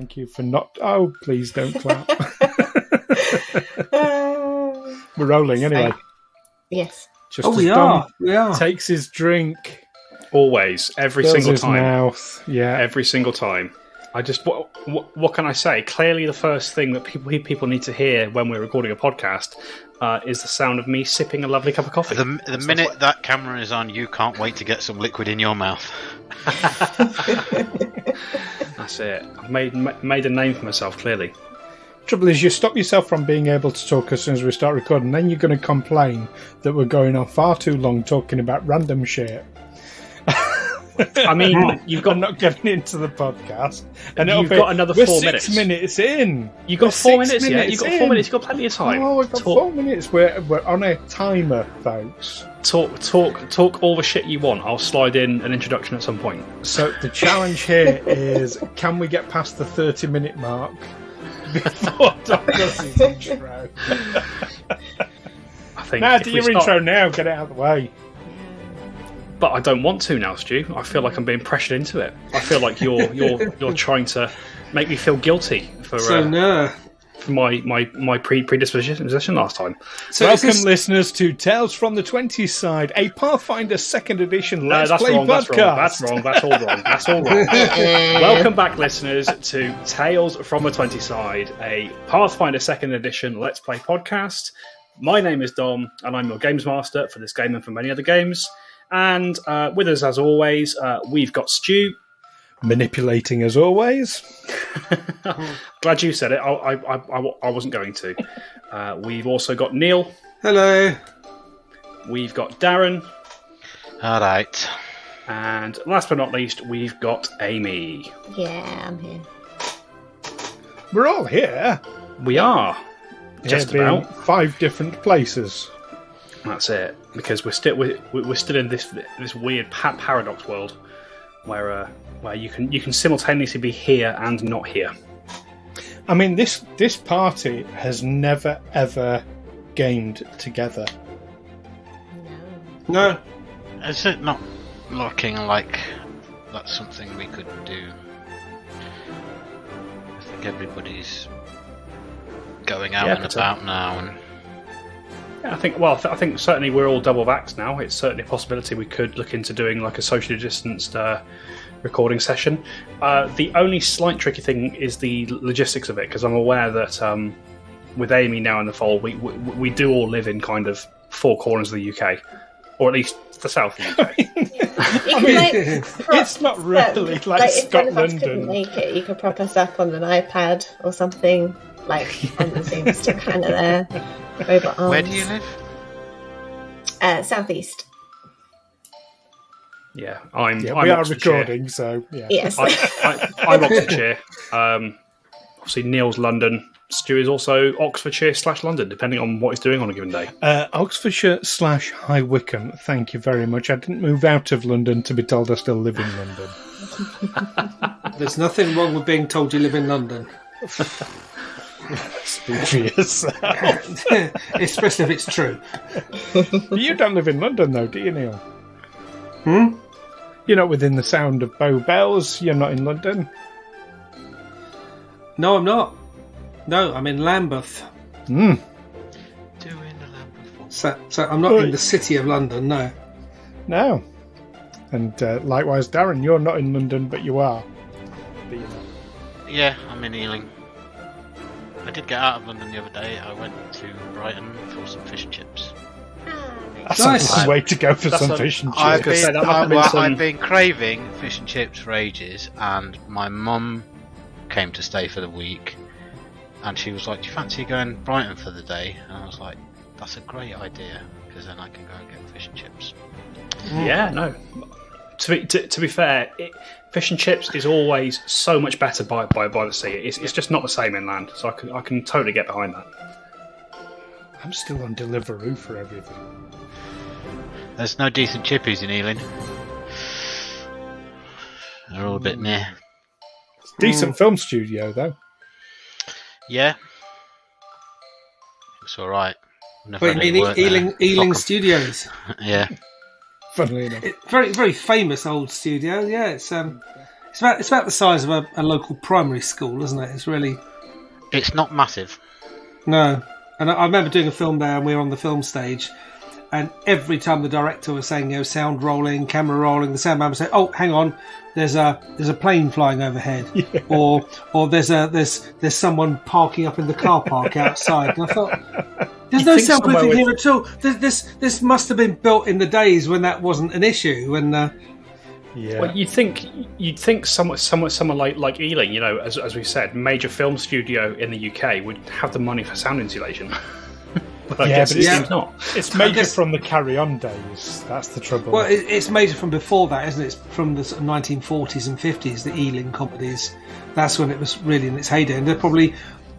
thank you for not... Oh, please don't clap. We're rolling anyway. Yes. Just we are. Takes his drink. Always, every Fills single his time. mouth. Yeah. Every single time. I just, what can I say? Clearly, the first thing that people need to hear when we're recording a podcast is the sound of me sipping a lovely cup of coffee. The minute that camera is on, you can't wait to get some liquid in your mouth. That's it. I've made a name for myself, clearly. Trouble is, you stop yourself from being able to talk as soon as we start recording, then you're going to complain that we're going on far too long talking about random shit. I mean, you've got not getting into the podcast, and you've got another 4 minutes. 6 minutes in. You've got 4 minutes. Yeah, you've got 4 minutes. You've got plenty of time. Oh, we've got 4 minutes. We're on a timer, folks. Talk all the shit you want. I'll slide in an introduction at some point. So the challenge here is: can we get past the 30-minute mark before Dom does his intro? I think. Now, do your intro now. Get it out of the way. But I don't want to now, Stu. I feel like I'm being pressured into it. I feel like you're trying to make me feel guilty for my predisposition last time. So welcome, listeners, to Tales from the 20s Side, a Pathfinder 2nd Edition Let's Play podcast. That's wrong. That's all wrong. Welcome back, listeners, to Tales from the 20s Side, a Pathfinder 2nd Edition Let's Play podcast. My name is Dom, and I'm your games master for this game and for many other games. And with us, as always, we've got Stu. Manipulating, as always. Glad you said it. I wasn't going to. We've also got Neil. Hello. We've got Darren. All right. And last but not least, we've got Amy. Yeah, I'm here. We're all here. We are. Just about 5 different places. That's it, because we're still in this weird paradox world where you can simultaneously be here and not here. I mean, this party has never ever gamed together. No. Is it not looking like that's something we could do? I think everybody's going out and about now, and. Yeah, I think certainly we're all double vaxxed now. It's certainly a possibility we could look into doing like a socially distanced recording session. The only slight tricky thing is the logistics of it, because I'm aware that with Amy now in the fold, we do all live in kind of 4 corners of the UK, or at least the south of the UK. It's not really like Scotland. Couldn't make it. You could prop us up on an iPad or something, like on the Zoom still kind of there. Robot arms. Where do you live? Southeast. Yeah, I'm we are Oxfordshire. Recording, so yeah. Yes. I'm Oxfordshire. Obviously, Neil's London. Stu is also Oxfordshire/London, depending on what he's doing on a given day. Oxfordshire/High Wycombe. Thank you very much. I didn't move out of London to be told I still live in London. There's nothing wrong with being told you live in London. Speak for yourself. Especially if it's true. You don't live in London, though, do you, Neil? You're not within the sound of Bow Bells. You're not in London. No, I'm not. No, I'm in Lambeth. Doing the Lambeth. So I'm not in the city of London, no. No. And likewise, Darren, you're not in London, but you are. Yeah, I'm in Ealing. I did get out of London the other day. I went to Brighton for some fish and chips. That's a nice way to go for some fish and chips. I've been craving fish and chips for ages, and my mum came to stay for the week, and she was like, "Do you fancy going to Brighton for the day?" And I was like, "That's a great idea, because then I can go and get fish and chips." Yeah, no. To be fair, fish and chips is always so much better by the sea. It's just not the same inland, so I can totally get behind that. I'm still on Deliveroo for everything. There's no decent chippies in Ealing. They're all a bit meh. Decent film studio, though. Yeah. It's alright. Wait, Ealing Studios? Yeah. Funnily enough. Very, very famous old studio, yeah. It's about the size of a local primary school, isn't it? It's not massive. No. And I remember doing a film there, and we were on the film stage, and every time the director was saying, sound rolling, camera rolling, the sound man would say, "Oh, hang on, there's a plane flying overhead," or there's someone parking up in the car park outside. And I thought, there's no soundproofing here at all. This must have been built in the days when that wasn't an issue. And well, you'd think somewhere like Ealing, as we said, major film studio in the UK would have the money for sound insulation. But I guess it seems not. It's major from the Carry On days. That's the trouble. Well, it's major from before that, isn't it? It's from the sort of 1940s and 50s, the Ealing comedies. That's when it was really in its heyday. And there probably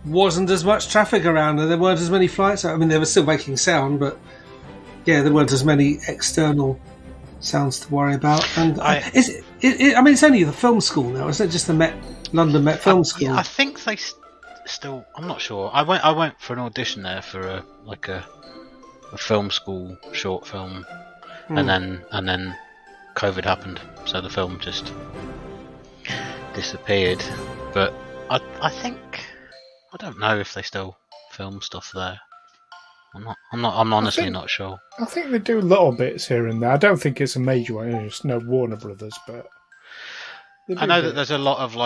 wasn't as much traffic around, and there weren't as many flights. I mean, they were still making sound, but there weren't as many external sounds to worry about. And it's only the film school now, isn't it? Just the London Met Film School. Yeah, I think they still. I'm not sure. I went for an audition there for a film school short film, and then COVID happened, so the film just disappeared. But I think I don't know if they still film stuff there. I'm honestly not sure. I think they do little bits here and there. I don't think it's a major one. It's no Warner Brothers, but I know that there's a lot of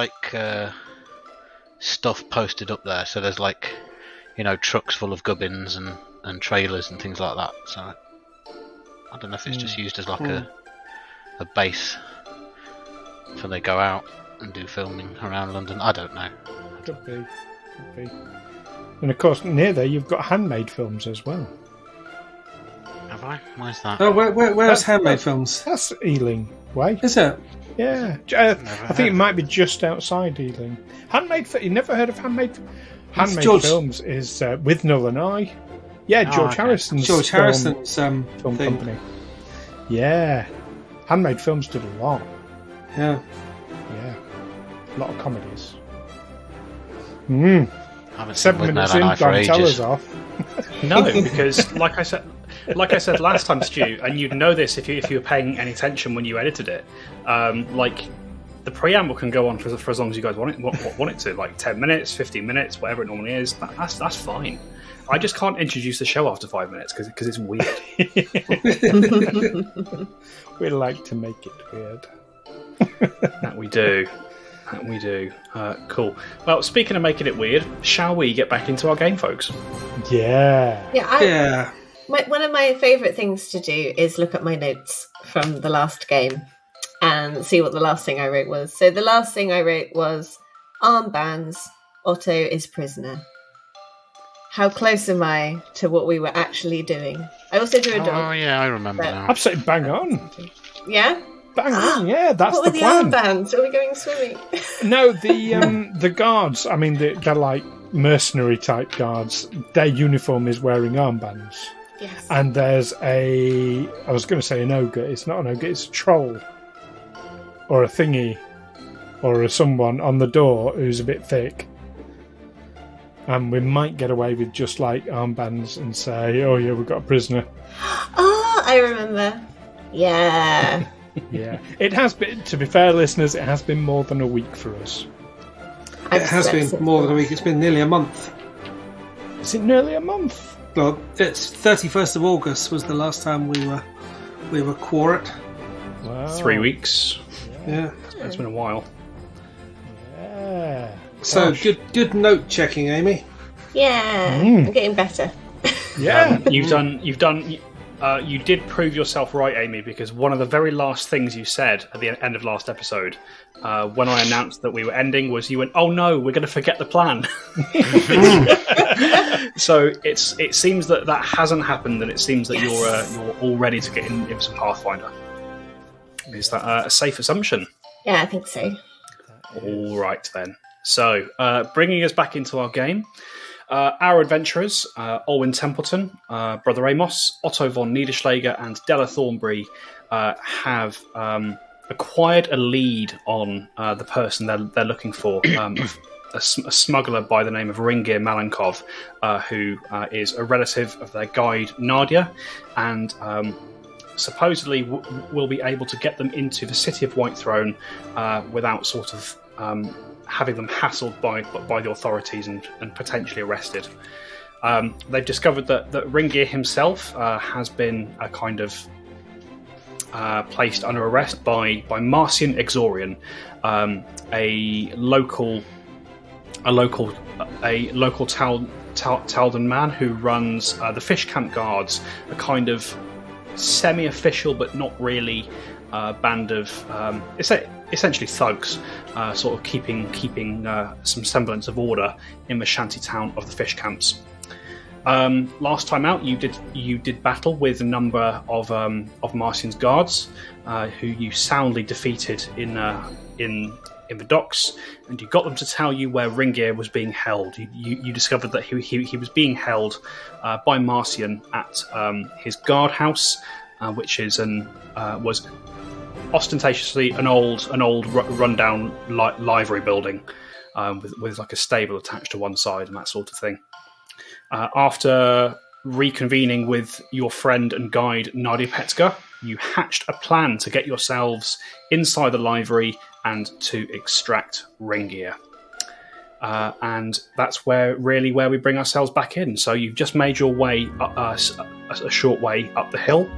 stuff posted up there. So there's trucks full of gubbins and trailers and things like that. So I don't know if it's just used as a base for they go out and do filming around London. I don't know. Could be. And of course, near there you've got handmade films as well. Have I? Where's that? Oh, where's handmade films? That's Ealing Way. Is it? Yeah, I think it might be just outside Ealing. You never heard of handmade films? Is with Null and I. Yeah, George Harrison's film company. Yeah, handmade films did a lot. Yeah, a lot of comedies. 7 minutes in, don't tell us off. No, because like I said last time, Stu, and you'd know this if you were paying any attention when you edited it. The preamble can go on for as long as you guys want it to, 10 minutes, 15 minutes, whatever it normally is. That's fine. I just can't introduce the show after 5 minutes because it's weird. We like to make it weird. That we do. Cool. Well, speaking of making it weird, shall we get back into our game, folks? Yeah. One of my favourite things to do is look at my notes from the last game and see what the last thing I wrote was. So the last thing I wrote was armbands, Otto is prisoner. How close am I to what we were actually doing? I also drew a dog. Oh yeah, I remember now. Absolutely bang on. Yeah? Bang on, yeah, that's the plan. What were the armbands? Are we going swimming? No, the guards, I mean, they're like mercenary type guards. Their uniform is wearing armbands. Yes. And there's I was going to say an ogre. It's not an ogre, it's a troll. Or a thingy. Or someone on the door who's a bit thick. And we might get away with just armbands and say, oh yeah, we've got a prisoner. Oh, I remember. Yeah. Yeah. It has been, to be fair, listeners, it has been more than a week for us. It has been more than a week. It's been nearly a month. Is it nearly a month? Well, it's 31st of August was the last time we were quarried. Wow. 3 weeks. Yeah. It's been a while. Yeah. So good note checking, Amy. Yeah. I'm getting better. Yeah. You did prove yourself right, Amy, because one of the very last things you said at the end of last episode, when I announced that we were ending, was you went, "Oh no, we're going to forget the plan." So it seems that hasn't happened, and it seems that you're all ready to get in some Pathfinder. Is that a safe assumption? Yeah, I think so. All right then. So, bringing us back into our game. Our adventurers, Olwyn Templeton, Brother Amos, Otto von Niederschläger, and Della Thornbury have acquired a lead on the person they're looking for, a smuggler by the name of Ringeirr Malenkov, who is a relative of their guide Nadia, and supposedly will be able to get them into the city of Whitethrone without sort of having them hassled by the authorities and potentially arrested. They've discovered that Ringeirr himself has been a kind of placed under arrest by Marcian Exorian, a local Taldan man who runs the Fishcamp Guards, a kind of semi-official but not really band of essentially thugs, sort of keeping some semblance of order in the shanty town of the fish camps. Last time out, you did battle with a number of Marcian's guards, who you soundly defeated in the docks, and you got them to tell you where Ringeirr was being held. You discovered that he was being held by Marcian at his guardhouse, which was ostentatiously an old rundown livery building with like a stable attached to one side and that sort of thing. After reconvening with your friend and guide Nadia Petska, you hatched a plan to get yourselves inside the livery and to extract Ringeirr. And that's where we bring ourselves back in. So you've just made your way a short way up the hill.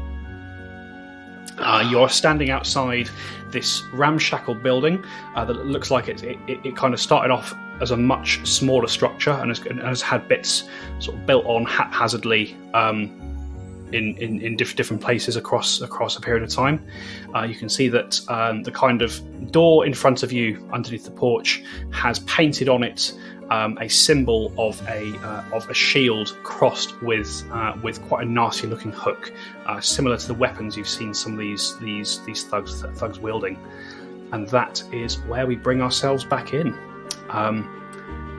You're standing outside this ramshackle building that looks like it kind of started off as a much smaller structure and has had bits sort of built on haphazardly in different places across a period of time. You can see that the kind of door in front of you underneath the porch has painted on it a symbol of a shield crossed with quite a nasty looking hook, similar to the weapons you've seen some of these thugs wielding. And that is where we bring ourselves back in.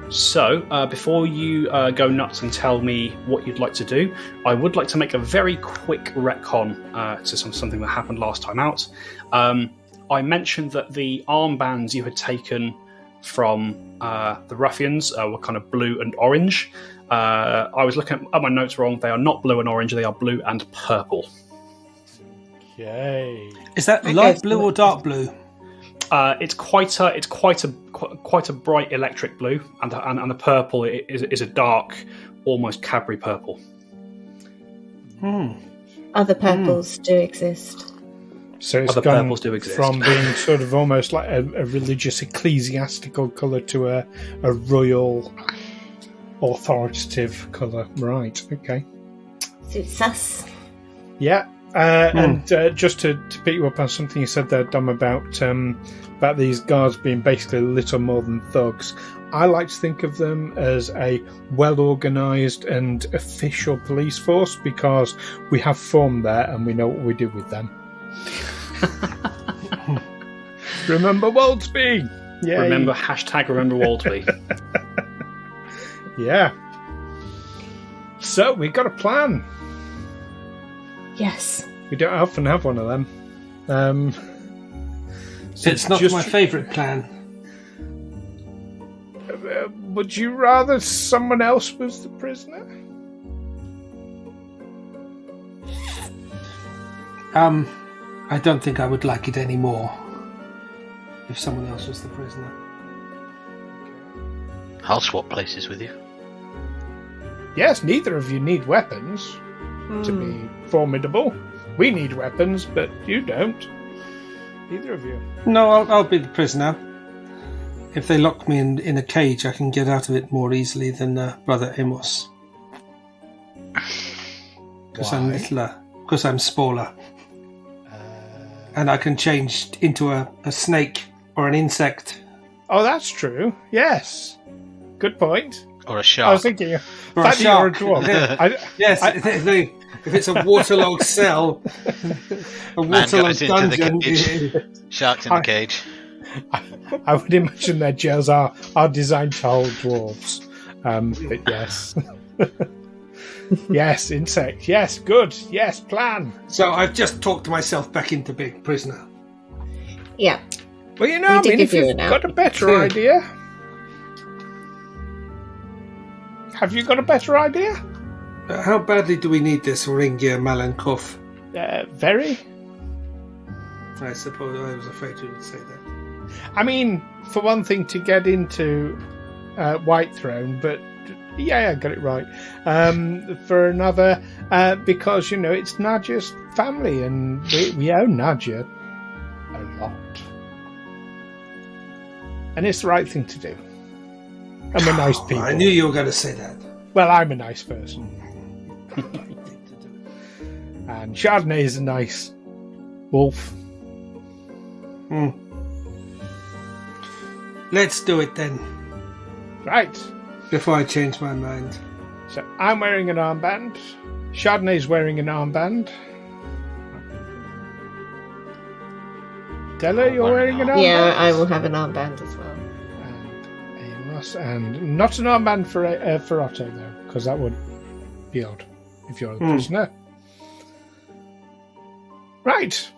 So before you go nuts and tell me what you'd like to do, I would like to make a very quick retcon to something that happened last time out. I mentioned that the armbands you had taken from the ruffians were kind of blue and orange. I was looking at my notes wrong. They are not blue and orange. They are blue and purple. Yay! Is that light blue or dark blue? It's quite a bright electric blue, and the purple is a dark, almost Cadbury purple. Other purples do exist. So it's Other gone purples do exist. from being sort of almost like a religious ecclesiastical colour to a royal authoritative colour. Right, okay. Suits us. Yeah. And just to pick you up on something you said there, Dom, about these guards being basically little more than thugs, I like to think of them as a well-organised and official police force because we have form there and we know what we do with them. Remember Woldsby! Yay. Remember #Waldby. Yeah. So, we got a plan. Yes. We don't often have one of them. So It's not my favourite plan. Would you rather someone else was the prisoner? I don't think I would like it anymore if someone else was the prisoner. I'll swap places with you. Yes, neither of you need weapons to be formidable. We need weapons, but you don't. Neither of you. No, I'll be the prisoner. If they lock me in a cage, I can get out of it more easily than Brother Amos. Because I'm littler. Because I'm smaller. And I can change into a snake or an insect. Oh, that's true. Yes. Good point. Or a I shark. was thinking, Or a fact you're a shark. dwarf. Yes, if it's a waterlogged cell, a Man waterlogged goes into the dungeon. cage. Shark's in the cage. I would imagine their jails are designed to hold dwarves. But yes. Yes, insect. Yes, good. Yes, plan. So I've just talked myself back into being prisoner. Yeah. Well, you know, We did if give you you've an out. got a better idea. Have you got a better idea? How badly do we need this Ringeirr Malankov? Very. I suppose I was afraid you would say that. I mean, for one thing, to get into White Throne, but yeah, I got it right. For another, because, it's Nadja's family, and we own Nadja a lot. And it's the right thing to do. And we're nice people. I knew you were going to say that. Well, I'm a nice person. And Chardonnay is a nice wolf. Let's do it then. Right. Before I change my mind. So I'm wearing an armband. Chardonnay's wearing an armband. Della, you're wearing an armband? Yeah, I will have an armband as well. And Amos, and not an armband for Otto, though, because that would be odd if you're the prisoner. Right.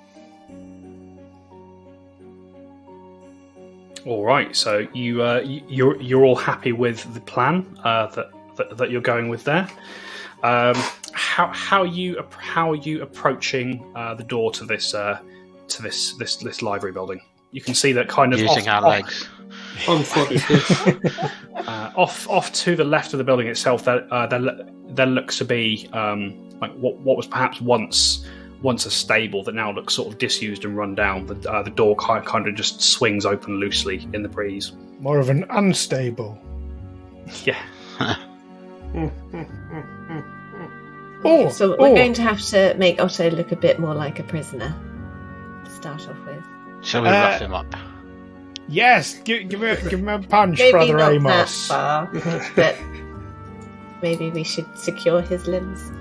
All right. So you're all happy with the plan that you're going with there. How are you approaching the door to this library building? You can see that kind of using our legs. On foot. Off to the left of the building itself, there looks to be like what was perhaps once a stable that now looks sort of disused and run down. The door kind of just swings open loosely in the breeze. More of an unstable. Yeah. So we're going to have to make Otto look a bit more like a prisoner to start off with. Shall we rough him up? Yes, give him a punch, Maybe Brother not Amos. that far, but maybe we should secure his limbs.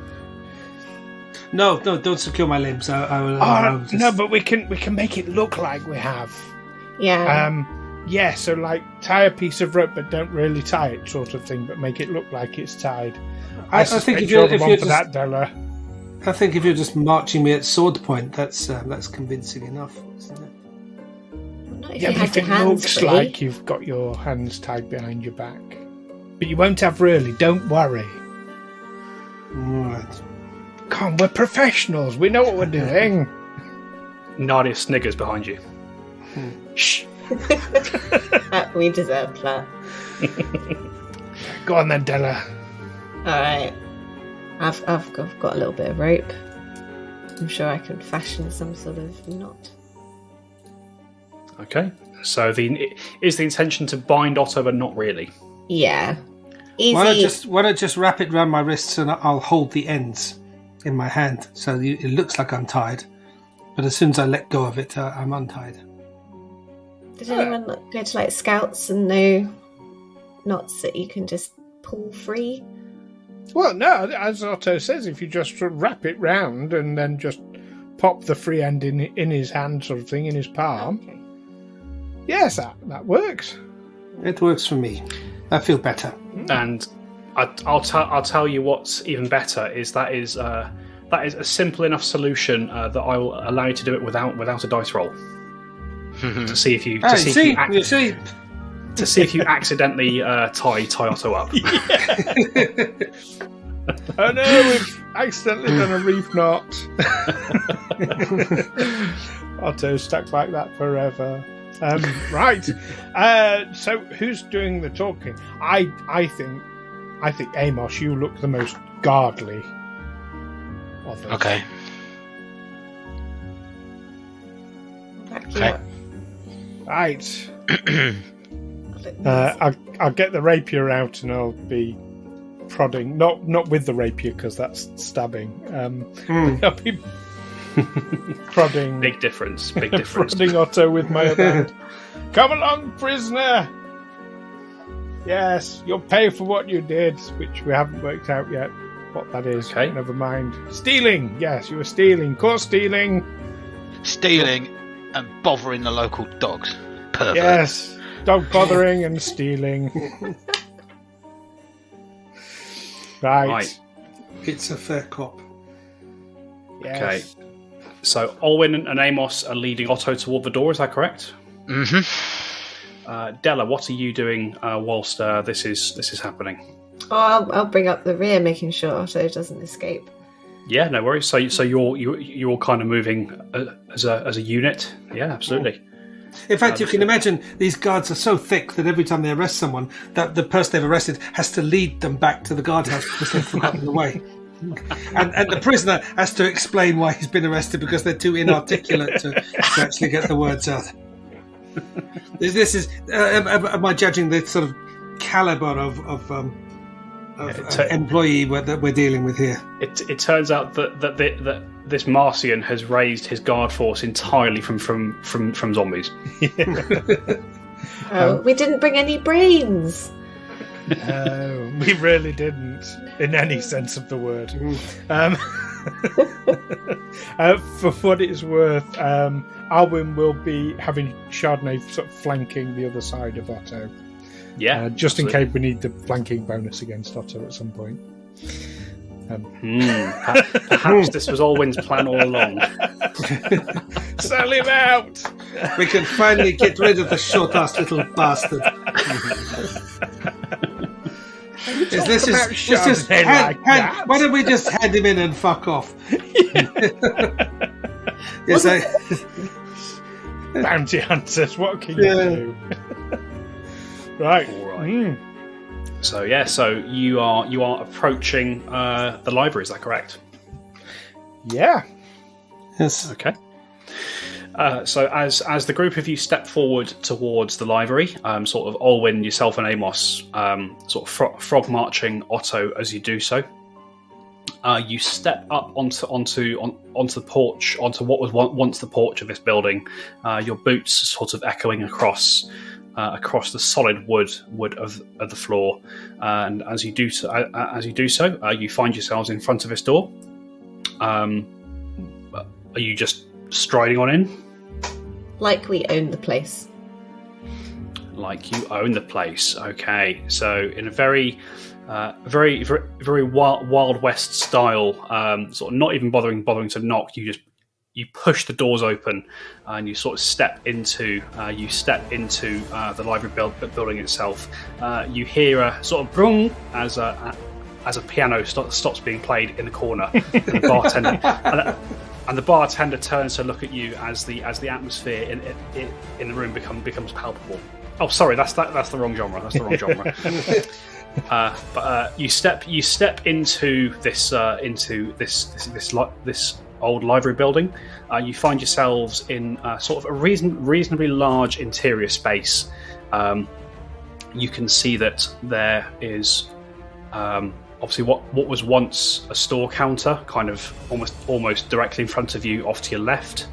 No, don't secure my limbs. Oh, no, but we can make it look like we have. Yeah. Yeah, so like tie a piece of rope, but don't really tie it, sort of thing. But make it look like it's tied. I think if you're that, Della. I think if you're just marching me at sword point, that's convincing enough, isn't it? Not if Yeah, you but had if your it hands looks free. like you've got your hands tied behind your back, but you won't have really. Don't worry. Right. Come on, we're professionals. We know what we're doing. Nadia sniggers behind you. Shh. We deserve that. Go on then, Della. Alright. I've got a little bit of rope. I'm sure I can fashion some sort of knot. Okay. So is the intention to bind Otto, but not really? Yeah. Easy. Why not just wrap it around my wrists and I'll hold the ends in my hand so it looks like I'm tied. But as soon as I let go of it, I'm untied. Did anyone go to like scouts and know knots that you can just pull free? Well, no, as Otto says, if you just wrap it round and then just pop the free end in his hand, sort of thing, in his palm. Okay. Yes, that works. It works for me. I feel better. And I'll tell you what's even better is that is a simple enough solution that I will allow you to do it without a dice roll to see if you accidentally tie Otto up. Oh no, we've accidentally done a reef knot. Otto's stuck like that forever. Right. So who's doing the talking? I think Amos, you look the most godly of us. Okay. Back you Okay. up. Right. Look nice. I'll get the rapier out and I'll be prodding. Not with the rapier because that's stabbing. I'll be prodding. Big difference. Big difference. Prodding Otto with my other hand. Come along, prisoner. Yes, you'll pay for what you did, which we haven't worked out yet. What that is. Okay. Never mind. Stealing. Yes, you were stealing. Caught stealing. Stealing and bothering the local dogs. Pervert. Yes. Dog bothering and stealing. Right. It's a fair cop. Yes. Okay. So Olwyn and Amos are leading Otto toward the door. Is that correct? Mm-hmm. Della, what are you doing whilst this is happening? Oh, I'll bring up the rear, making sure Otto doesn't escape. Yeah, no worries. So you're all kind of moving as a unit. Yeah, absolutely. In fact, you can imagine these guards are so thick that every time they arrest someone, that the person they've arrested has to lead them back to the guardhouse because they've forgotten the way. And the prisoner has to explain why he's been arrested because they're too inarticulate to actually get the words out. This is am I judging the sort of caliber of employee that we're dealing with here? It turns out that this Marcian has raised his guard force entirely from zombies. We didn't bring any brains. We really didn't, in any sense of the word. For what it's worth, Alwyn will be having Chardonnay sort of flanking the other side of Otto. Yeah, just absolutely. In case we need the flanking bonus against Otto at some point. Perhaps this was Alwyn's plan all along. Sell him out! We can finally get rid of the short-ass little bastard. Why don't we just hand him in and fuck off? Bounty hunters, what can you do? Right. All right. So you are approaching the library. Is that correct? Yeah. Yes. Okay. So as the group of you step forward towards the library, sort of Olwyn, yourself, and Amos, sort of frog marching Otto as you do so. You step up onto the porch, onto what was once the porch of this building. Your boots sort of echoing across the solid wood of the floor, and as you do so, you find yourselves in front of this door. Are you just striding on in? Like we own the place. Like you own the place. Okay, so in a very Wild West style, sort of not even bothering to knock. You push the doors open and you sort of step into the library building itself. You hear a sort of brung as a piano stops being played in the corner. And the bartender turns to look at you as the atmosphere in the room becomes palpable. Oh, sorry, that's the wrong genre. That's the wrong genre. But you step into this old library building. You find yourselves in sort of a reasonably large interior space. You can see that there is obviously what was once a store counter, kind of almost directly in front of you, off to your left.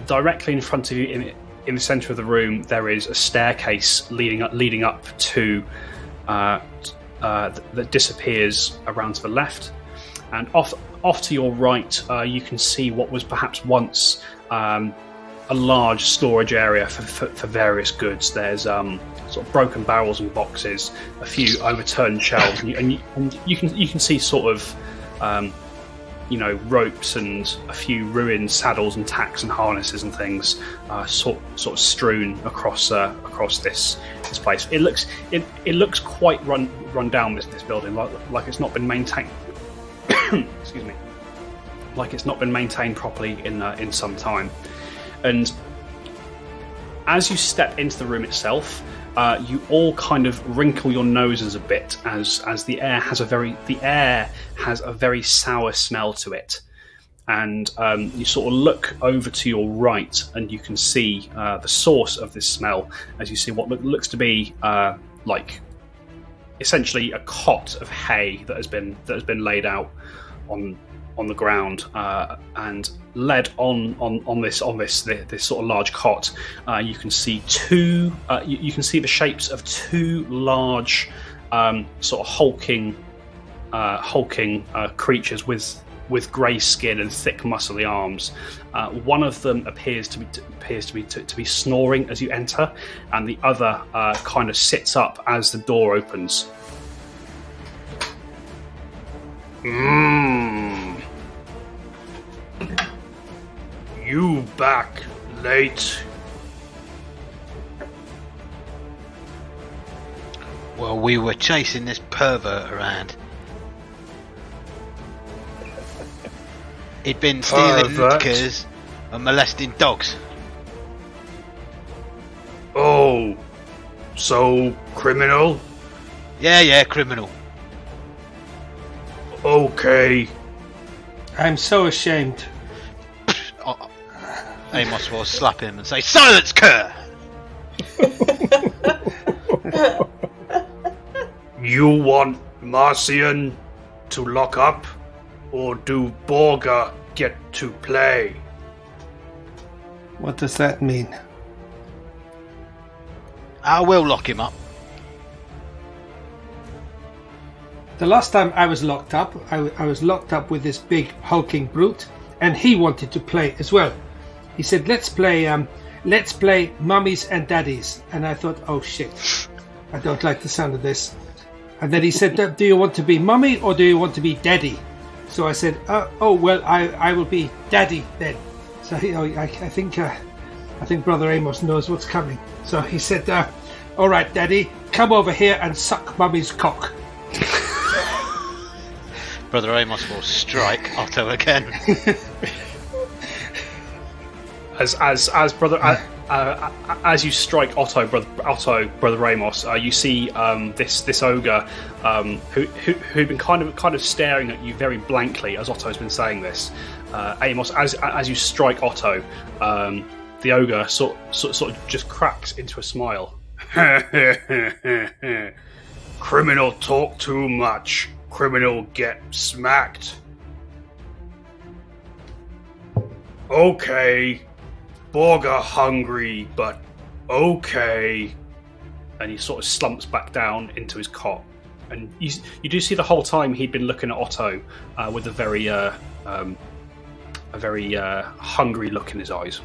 Directly in front of you, in the centre of the room, there is a staircase leading up to that disappears around to the left, and off to your right, you can see what was perhaps once a large storage area for various goods. There's sort of broken barrels and boxes, a few overturned shelves, and you can see sort of ropes and a few ruined saddles and tacks and harnesses and things sort of strewn across this place. It looks quite run down, this building, like it's not been maintained. Excuse me. Like it's not been maintained properly in some time. And as you step into the room itself, you all kind of wrinkle your noses a bit as the air has a very sour smell to it. And you sort of look over to your right, and you can see the source of this smell as you see what looks to be like essentially a cot of hay that has been laid out on the ground, and led on this sort of large cot. You can see you can see the shapes of two large sort of hulking creatures with grey skin and thick muscly arms. One of them appears to be snoring as you enter, and the other kind of sits up as the door opens. You back late? Well, we were chasing this pervert around. He'd been stealing Pervert. liquors and molesting dogs. Oh, so criminal? Yeah, criminal. Okay. I'm so ashamed. Amos will slap him and say, "Silence, cur!" You want Marcian to lock up, or do Borga get to play? What does that mean? I will lock him up. The last time I was locked up, I was locked up with this big hulking brute, and he wanted to play as well. He said, let's play mummies and daddies. And I thought, oh shit, I don't like the sound of this. And then he said, do you want to be mummy or do you want to be daddy? So I said, oh well, I will be daddy then. So I think Brother Amos knows what's coming. So he said, all right, daddy, come over here and suck mummy's cock. Brother Amos will strike Otto again. As you strike Otto, brother Ramos, you see this ogre who'd been kind of staring at you very blankly as Otto's been saying this. Amos, as you strike Otto, the ogre sort of just cracks into a smile. Criminal talk too much. Criminal get smacked. Okay. Borga hungry, but okay. And he sort of slumps back down into his cot. And you do see the whole time he'd been looking at Otto with a very hungry look in his eyes.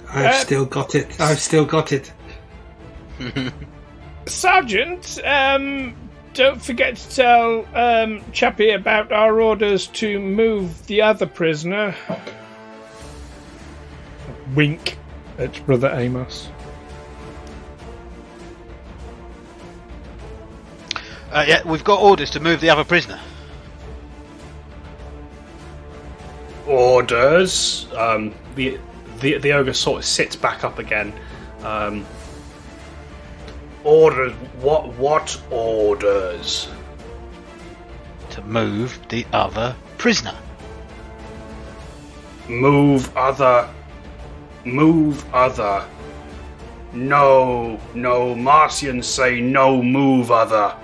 I've still got it. Sergeant, don't forget to tell Chappie about our orders to move the other prisoner. Wink at Brother Amos. Yeah, we've got orders to move the other prisoner. Orders? The ogre sort of sits back up again. Orders? What orders? To move the other prisoner. Move other. No, Marcians say no move other.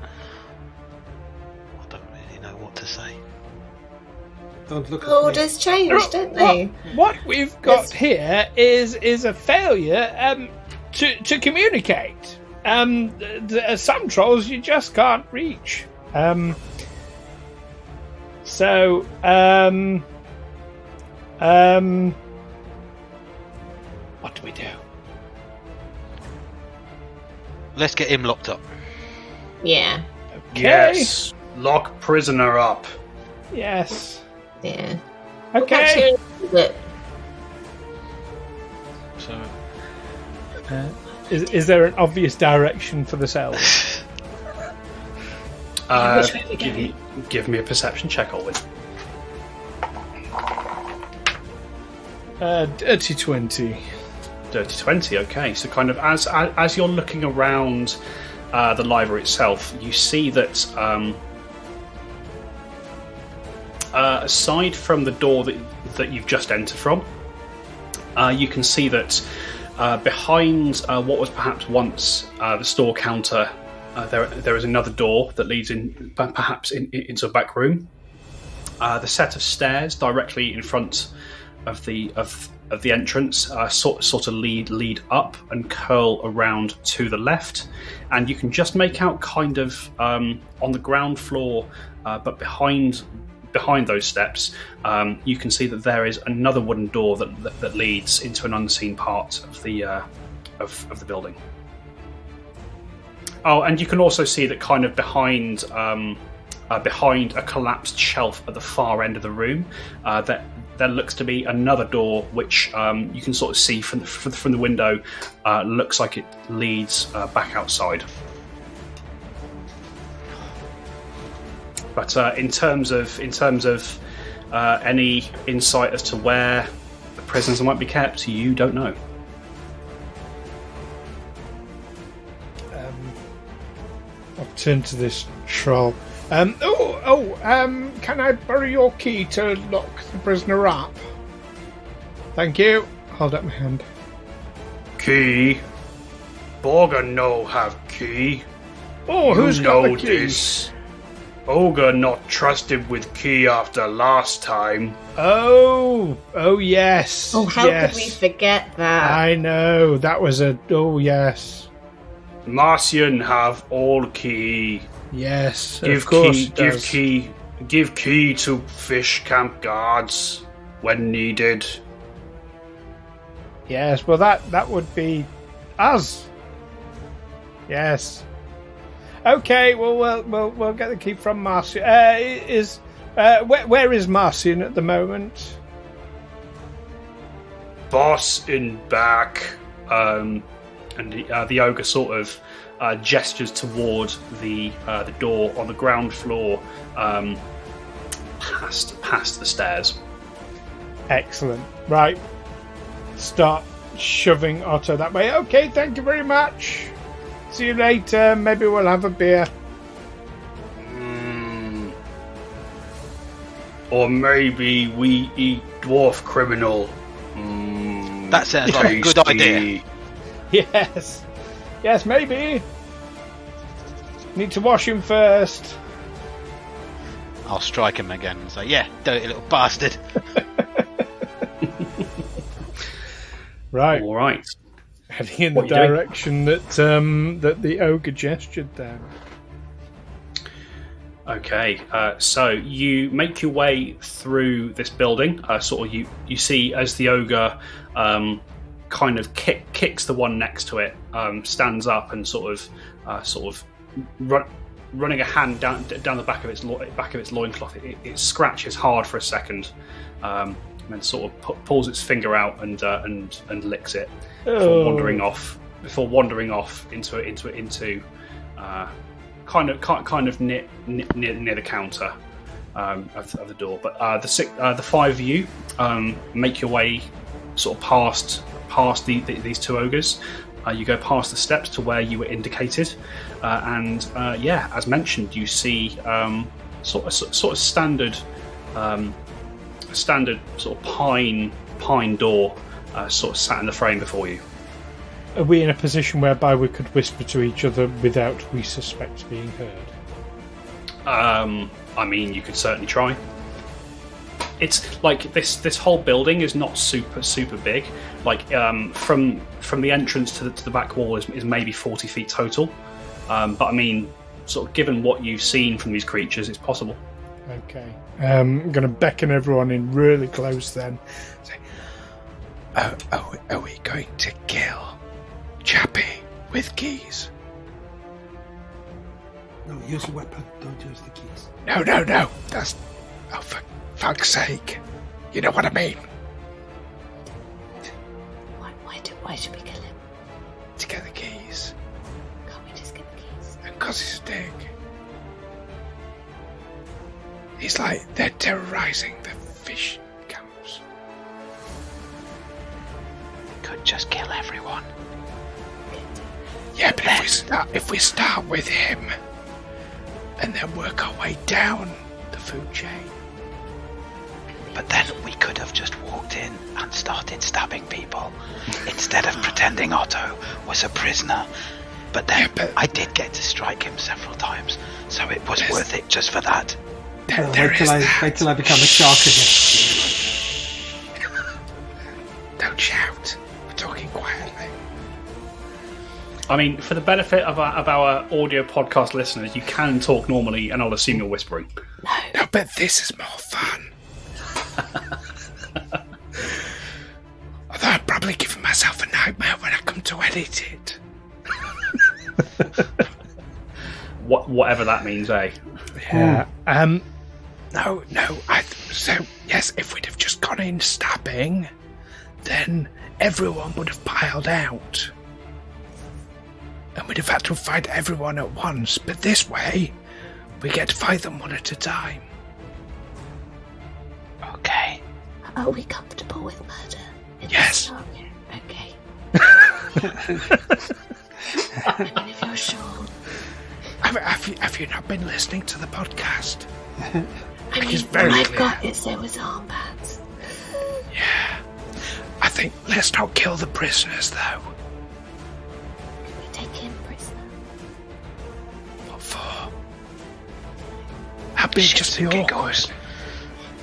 I don't really know what to say. Don't look at Orders change, don't they? What we've got here is a failure to communicate. Some trolls you just can't reach. What do we do? Let's get him locked up. Yeah. Okay. Yes, lock prisoner up. Yes. Yeah. Okay. But So, Is there an obvious direction for the cells? Give me a perception check, Ollie. Dirty 20. Dirty 20, okay. So kind of as you're looking around the library itself, you see that aside from the door that you've just entered from, you can see that behind what was perhaps once the store counter, there is another door that leads in, perhaps into a back room. The set of stairs directly in front of the entrance sort of lead up and curl around to the left, and you can just make out kind of on the ground floor, but behind those steps, you can see that there is another wooden door that leads into an unseen part of the building. Oh, and you can also see that kind of behind a collapsed shelf at the far end of the room, that there looks to be another door, which you can sort of see from the window. Looks like it leads back outside. But in terms of any insight as to where the prisoners might be kept, you don't know. I'll turn to this troll. Can I borrow your key to lock the prisoner up? Thank you. Hold up my hand. Key? Borga no have key. Oh, who's got the key? This. Ogre not trusted with key after last time. Oh yes. Oh, how yes. could we forget that? I know, that was a... Oh, yes. Marcian have all key. Yes, Give of course key. it does. Give key to Fishcamp guards when needed. Yes, well, that would be us. Yes. Okay, well, we'll get the key from Marcian. Where is Marcian at the moment? Boss in back. And the ogre sort of gestures toward the door on the ground floor, past the stairs. Excellent. Right. Start shoving Otto that way. Okay, thank you very much. See you later. Maybe we'll have a beer. Or maybe we eat dwarf criminal. That sounds like a good idea. Yes. Yes, maybe. Need to wash him first. I'll strike him again and say, yeah, dirty little bastard. Right. All right. Heading in the What are you doing? direction that the ogre gestured down. Okay, so you make your way through this building. You see as the ogre kind of kicks the one next to it, stands up and running a hand down the back of its loincloth. It scratches hard for a second, and then sort of pulls its finger out and licks it before wandering off into kind of near the counter of the door. But the five of you make your way sort of past these two ogres. You go past the steps to where you were indicated, and as mentioned, you see sort of standard sort of pine door sort of sat in the frame before you. Are we in a position whereby we could whisper to each other without we suspect being heard? I mean, you could certainly try. It's like this whole building is not super big. Like from the entrance to the back wall is maybe 40 feet total. But I mean, sort of given what you've seen from these creatures, it's possible. Okay. I'm going to beckon everyone in really close then. Say, are we going to kill Chappie with keys? No, use a weapon. Don't use the keys. No. That's... Oh, for fuck's sake. You know what I mean. Why should we kill him? To get the keys. Can't we just get the keys? And 'cause he's a dick. He's like, they're terrorising the fish camps. Could just kill everyone. Yeah, but if we start with him and then work our way down the food chain. But then we could have just walked in and started stabbing people instead of pretending Otto was a prisoner. But then I did get to strike him several times, so it was worth it just for that. Wait till I become a shark again. Don't shout. We're talking quietly. I mean, for the benefit of our audio podcast listeners, you can talk normally, and I'll assume you're whispering. No, but this is more fun. Although I'm probably giving myself a nightmare when I come to edit it. Whatever that means, eh? Yeah. No. So yes, if we'd have just gone in stabbing, then everyone would have piled out, and we'd have had to fight everyone at once. But this way, We get to fight them one at a time. Okay. Are we comfortable with murder? Yes. Okay. I mean, if you're sure. Have you not been listening to the podcast? I mean, It's very all I've clear. got is there was armbands. Yeah. I think let's not kill the prisoners, though. Can we take him prisoner? What for? That'd be just awkward.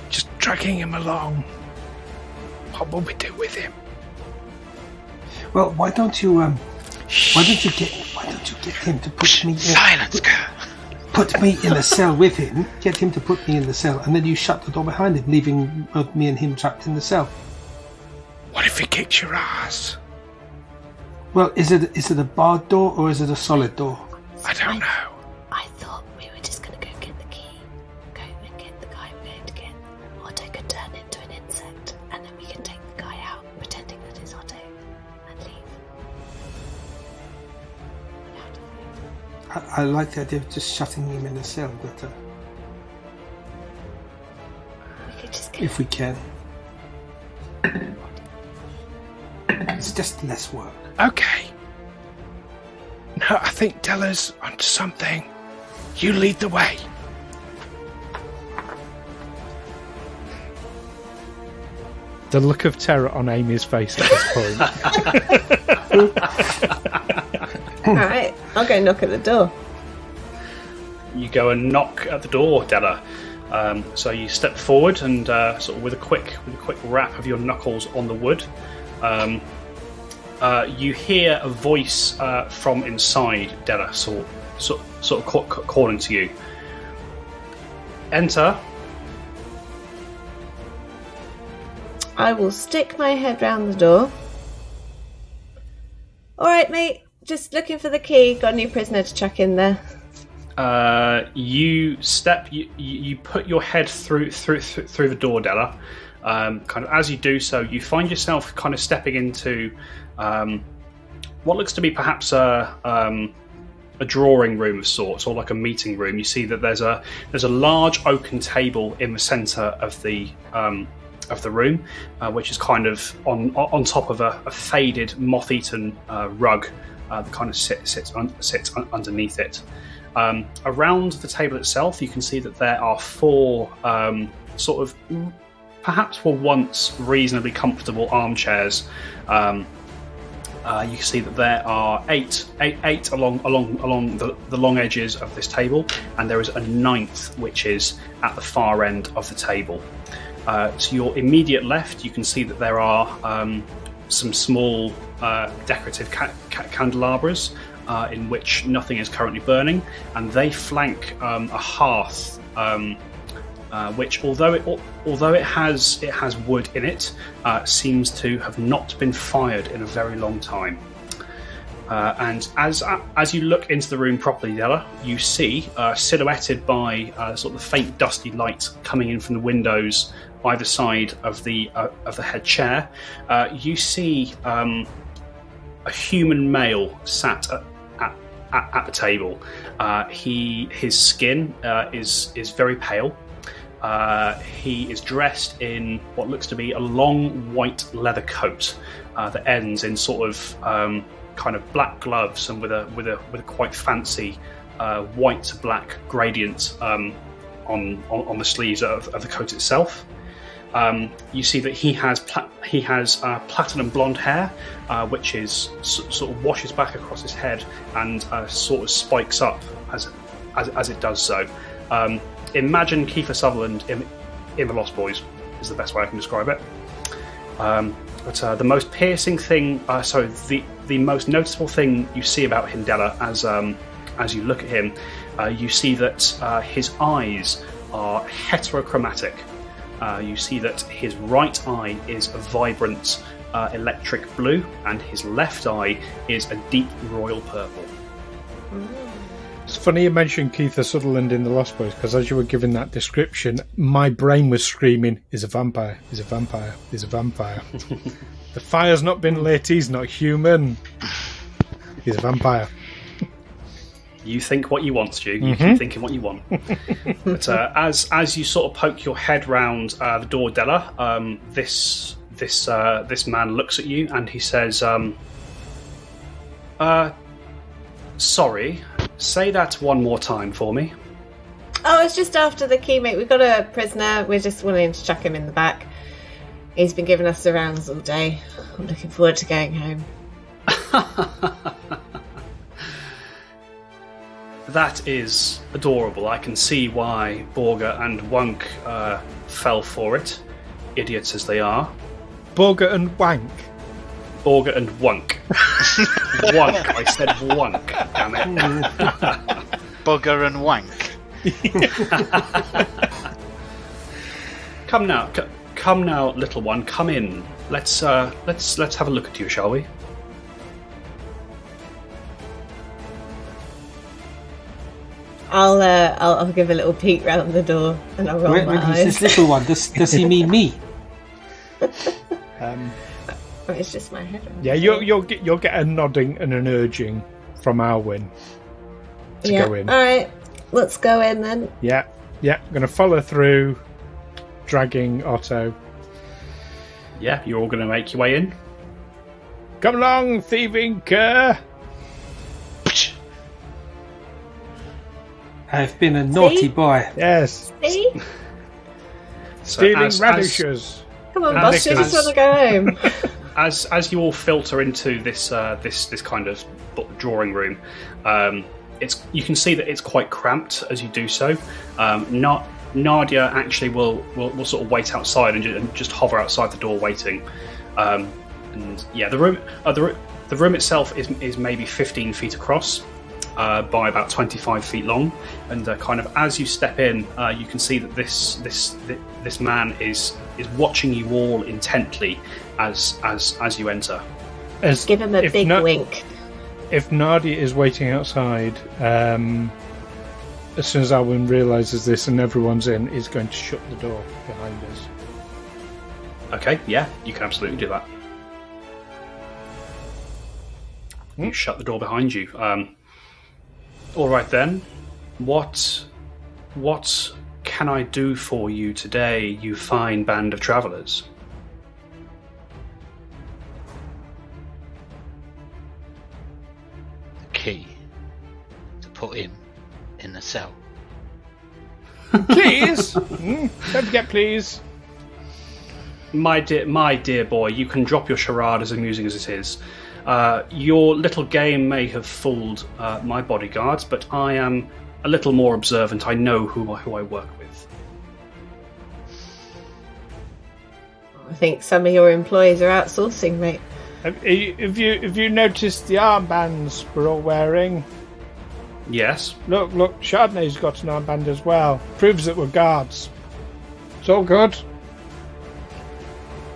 Just dragging him along. What will we do with him? Well, why don't you get him to put me in? Silence, Kurt. Put me in a cell with him. Get him to put me in the cell, and then you shut the door behind him, leaving both me and him trapped in the cell. What if he kicks your ass? Well, is it a barred door or is it a solid door? I don't know. I thought we were just going to go get the key, go and get the guy we're going to get. Otto could turn into an insect, and then we can take the guy out, pretending that it's Otto, and leave. Without a fight. I like the idea of just shutting him in a cell, but We could just go. if we can. It's just less work. Okay. No, I think Della's onto something. You lead the way. The look of terror on Amy's face at this point. Alright, I'll go knock at the door. You go and knock at the door, Della. So you step forward and sort of with a quick rap of your knuckles on the wood, you hear a voice from inside Della, sort of calling to you. Enter. I will stick my head round the door. Alright, mate, just looking for the key. Got a new prisoner to chuck in there. You put your head through the door, Della. Kind of as you do so, you find yourself kind of stepping into what looks to be perhaps a drawing room of sorts, or like a meeting room. You see that there's a large oaken table in the centre of the room, which is kind of on top of a faded, moth-eaten rug that kind of sits underneath it. Around the table itself, you can see that there are four sort of perhaps were once reasonably comfortable armchairs. You can see that there are eight along the long edges of this table, and there is a ninth which is at the far end of the table. To your immediate left, you can see that there are some small decorative candelabras in which nothing is currently burning, and they flank a hearth which, although it has wood in it, seems to have not been fired in a very long time. And as you look into the room properly, Della, you see silhouetted by sort of the faint dusty light coming in from the windows either side of the head chair, you see a human male sat at the table. His skin is very pale. He is dressed in what looks to be a long white leather coat that ends in sort of kind of black gloves, and with a quite fancy white to black gradient on the sleeves of the coat itself. You see that he has platinum blonde hair, which is sort of washes back across his head and sort of spikes up as it does so. Imagine Kiefer Sutherland in The Lost Boys is the best way I can describe it. But the most piercing thing, the most noticeable thing you see about him, Della, as you look at him, you see that his eyes are heterochromatic. You see that his right eye is a vibrant electric blue, and his left eye is a deep royal purple. It's funny you mentioned Kiefer Sutherland in The Lost Boys, because as you were giving that description, my brain was screaming, he's a vampire, he's a vampire, he's a vampire. The fire's not been lit, he's not human. He's a vampire. You think what you want, Stu. You keep thinking what you want. But as you sort of poke your head round the door, Della, this man looks at you and he says, sorry, say that one more time for me. Oh, it's just after the key, mate. We've got a prisoner. We're just willing to chuck him in the back. He's been giving us the rounds all day. I'm looking forward to going home. That is adorable. I can see why Borga and Wunk fell for it, idiots as they are. Borga and Wank. Borga and Wunk. Wunk. I said Wunk. Damn it. Bugger and wank. Come now, little one. Come in. Let's have a look at you, shall we? I'll give a little peek round the door and I'll roll When my he eyes. says little one, does he mean me? It's just my head. Yeah, you'll get a nodding and an urging from Alwyn to go in. All right, let's go in then. Yeah. I'm going to follow through, dragging Otto. Yeah, you're all going to make your way in. Come along, thieving cur. I've been a naughty boy. Yes. See? Stealing radishes. Come on, boss, you just want to go home. As you all filter into this kind of drawing room, you can see that it's quite cramped as you do so. Nadia actually will sort of wait outside and just hover outside the door waiting. And yeah, the room itself is maybe 15 feet across. By about 25 feet long, and kind of as you step in, you can see that this man is watching you all intently as you enter. Give him a big wink. If Nadia is waiting outside, as soon as Alwyn realises this and everyone's in, he's going to shut the door behind us. Okay, yeah, you can absolutely do that. You shut the door behind you. All right then. What can I do for you today, you fine band of travellers? The key to put him in the cell. Please, don't forget, please. My dear boy, you can drop your charade, as amusing as it is. Your little game may have fooled my bodyguards, but I am a little more observant. I know who I work with. I think some of your employees are outsourcing, mate. Have you noticed the armbands we're all wearing? Yes. Look, Chardonnay's got an armband as well. Proves that we're guards. It's all good.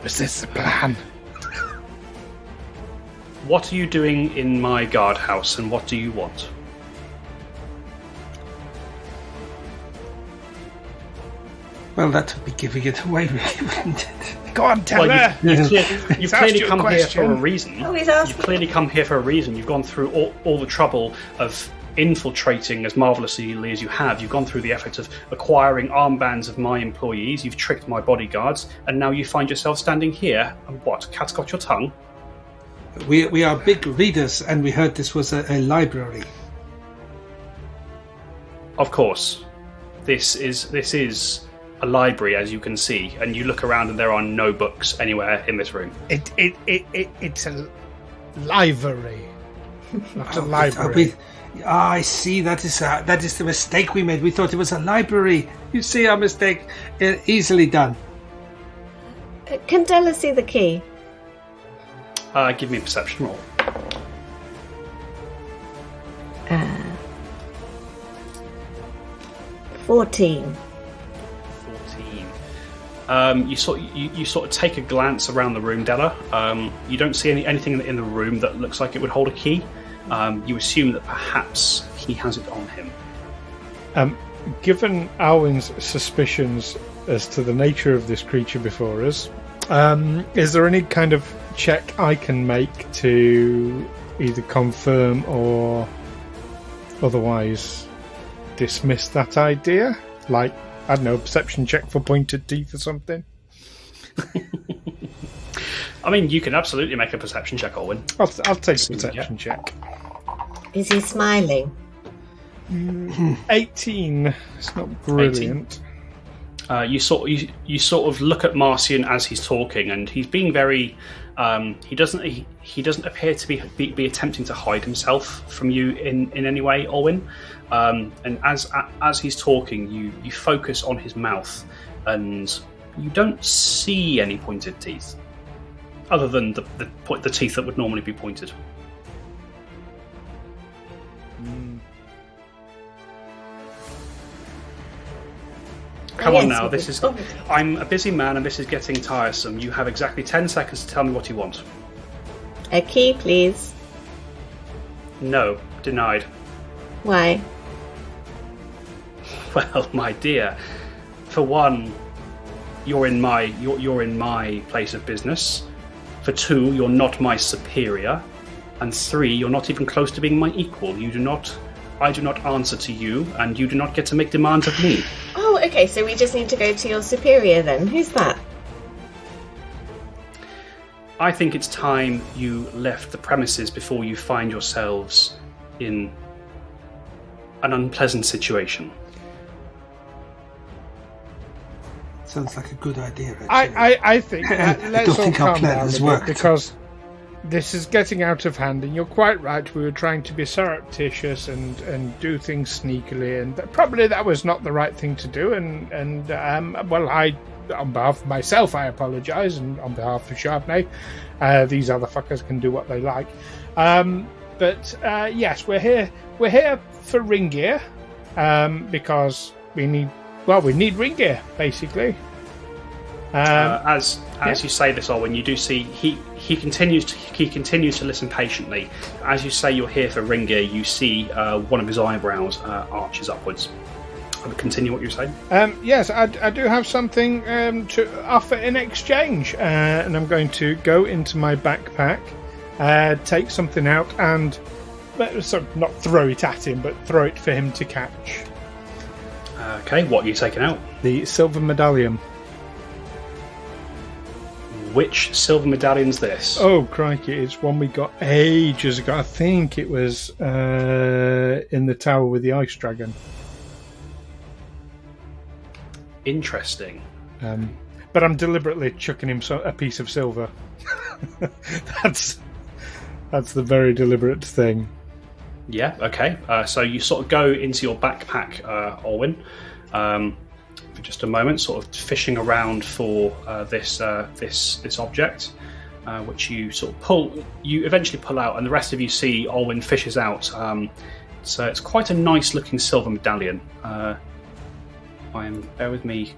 Was this the plan? What are you doing in my guardhouse, and what do you want? Well, that would be giving it away, really, wouldn't it? Go on, tell her. You've clearly come here for a reason. Oh, he's asked You've clearly come here for a reason. You've gone through all the trouble of infiltrating as marvellously as you have. You've gone through the effort of acquiring armbands of my employees. You've tricked my bodyguards, and now you find yourself standing here. And what? Cat's got your tongue? We are big readers, and we heard this was a library. Of course, this is a library, as you can see, and you look around, and there are no books anywhere in this room. It's a library, not a library. I see. That is the mistake we made. We thought it was a library. You see our mistake. Easily done. Can Della see the key? Give me a perception roll. 14. 14. You sort of take a glance around the room, Della. You don't see anything in the room that looks like it would hold a key. You assume that perhaps he has it on him. Given Alwyn's suspicions as to the nature of this creature before us, is there any kind of check I can make to either confirm or otherwise dismiss that idea? Like, I don't know, a perception check for pointed teeth or something? I mean, you can absolutely make a perception check, Olwen. I'll take a perception check. Is he smiling? 18. It's not brilliant. 18. You sort of look at Marcian as he's talking, and he's being very. He doesn't appear to be attempting to hide himself from you in any way, Olwen. And as he's talking, you focus on his mouth, and you don't see any pointed teeth, other than the teeth that would normally be pointed. Come on now, I'm a busy man and this is getting tiresome. You have exactly 10 seconds to tell me what you want. A key, please. No, denied. Why? Well, my dear, for one, you're in my place of business. For two, you're not my superior. And three, you're not even close to being my equal. I do not answer to you, and you do not get to make demands of me. Oh, okay, so we just need to go to your superior then. Who's that? I think it's time you left the premises before you find yourselves in an unpleasant situation. Sounds like a good idea, actually. I think let's all calm down a bit, because this is getting out of hand, and you're quite right. We were trying to be surreptitious and do things sneakily, and probably that was not the right thing to do. And I, on behalf of myself, I apologise, and on behalf of Chardonnay, these other fuckers can do what they like. But yes, we're here for Ringeirr, because we need Ringeirr, basically. As you say this, Olwen, you do see he continues to listen patiently. As you say you're here for Ringeirr, you see one of his eyebrows arches upwards. Continue what you're saying. Yes, I do have something to offer in exchange, and I'm going to go into my backpack, take something out, and not throw it at him, but throw it for him to catch. Okay, what are you taking out? The silver medallion. Which silver medallion's this? Oh, crikey, it's one we got ages ago. I think it was in the tower with the ice dragon. Interesting. But I'm deliberately chucking him a piece of silver. That's the very deliberate thing. Yeah, okay. So you sort of go into your backpack, Olwen, for just a moment, sort of fishing around for this object, which you sort of eventually pull out, and the rest of you see Olwen fishes out. So it's quite a nice looking silver medallion. Bear with me.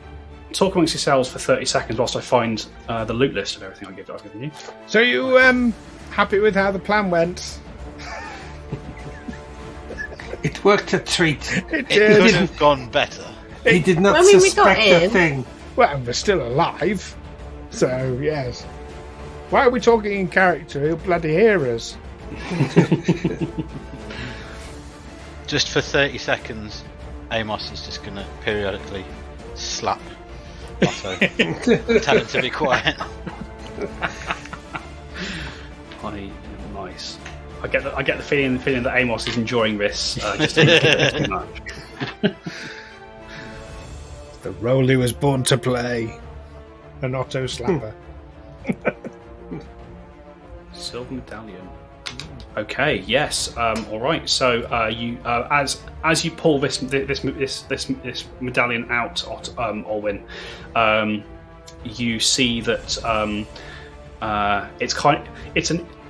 Talk amongst yourselves for 30 seconds whilst I find the loot list of everything I've given you. So you happy with how the plan went? It worked a treat. It could have gone better. He did not suspect a thing. Well, we're still alive, so yes. Why are we talking in character? He'll bloody hear us. Just for 30 seconds, Amos is just going to periodically slap Otto. Tell him to be quiet. Nice. I get the feeling that Amos is enjoying this. Just too much. The role he was born to play. An Otto slapper. Silver medallion. Okay. Yes. All right. So you, as you pull this medallion out, Olwen, you see that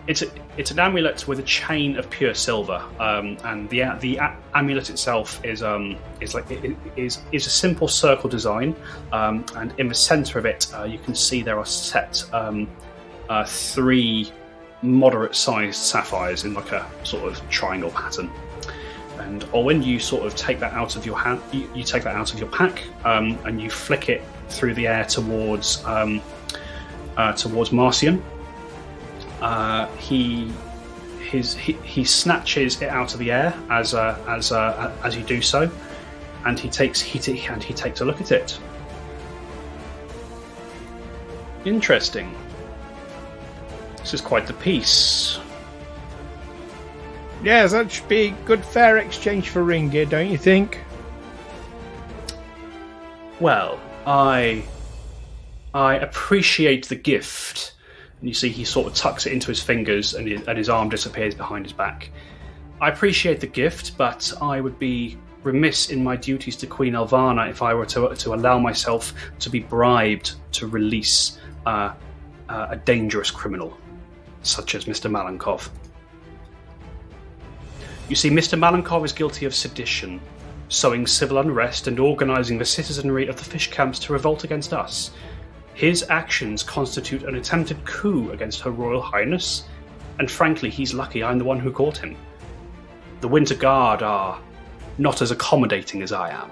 it's an amulet with a chain of pure silver, and the amulet itself is a simple circle design, and in the centre of it, you can see there are set 3 moderate-sized sapphires in like a sort of triangle pattern. And Olwen, you sort of take that out of your hand. You take that out of your pack, and you flick it through the air towards Marcian. he snatches it out of the air as you do so, and he takes a look at it. Interesting. This is quite the piece. Yes, that should be good, fair exchange for Ringeirr, don't you think? Well, I appreciate the gift. And you see he sort of tucks it into his fingers and his arm disappears behind his back. I appreciate the gift, but I would be remiss in my duties to Queen Elvana if I were to allow myself to be bribed to release a dangerous criminal, such as Mr. Malenkov. You see, Mr. Malenkov is guilty of sedition, sowing civil unrest and organising the citizenry of the Fishcamps to revolt against us. His actions constitute an attempted coup against Her Royal Highness, and frankly, he's lucky I'm the one who caught him. The Winter Guard are not as accommodating as I am.